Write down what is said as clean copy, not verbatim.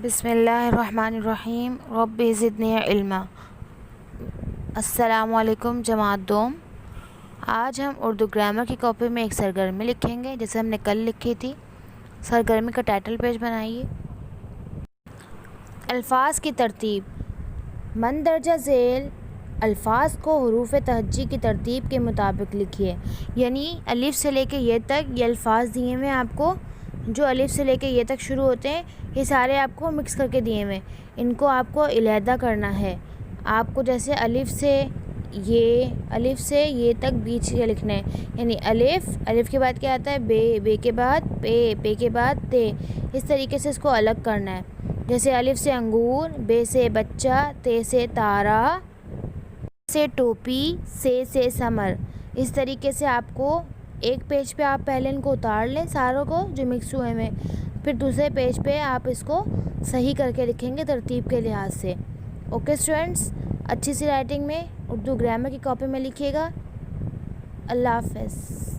बिस्मिल्लाहिर्रहमानिर्रहीम रब्बि ज़िदनी इल्मा। अस्सलामुअलैकुम जमात दोम। आज हम उर्दू ग्रामर की कॉपी में एक सरगर्मी लिखेंगे जैसे हमने कल लिखी थी। सरगर्मी का टाइटल पेज बनाइए। अल्फाज की तरतीब। मंदरजा झेल अल्फाज को हुरूफ तहज्जी की तरतीब के मुताबिक लिखिए। यानी अलिफ से लेके ये तक ये अल्फाज दिए हुए आपको, जो अलिफ से लेके ये तक शुरू होते हैं ये सारे आपको मिक्स करके दिए हुए, इनको आपको इलादा करना है। आपको जैसे अलिफ से ये तक बीच के लिखना है। यानी अलिफ के बाद क्या आता है, बे के बाद पे के बाद ते। इस तरीके से इसको अलग करना है। जैसे अलिफ से अंगूर, बे से बच्चा, ते से तारा, से टोपी, से समर। इस तरीके से आपको एक पेज पे आप पहले इनको उतार लें सारों को जो मिक्स हुए में, फिर दूसरे पेज पे आप इसको सही करके लिखेंगे तरतीब के लिहाज से। ओके स्टूडेंट्स, अच्छी सी राइटिंग में उर्दू ग्रामर की कॉपी में लिखिएगा। अल्लाह हाफ़िज़।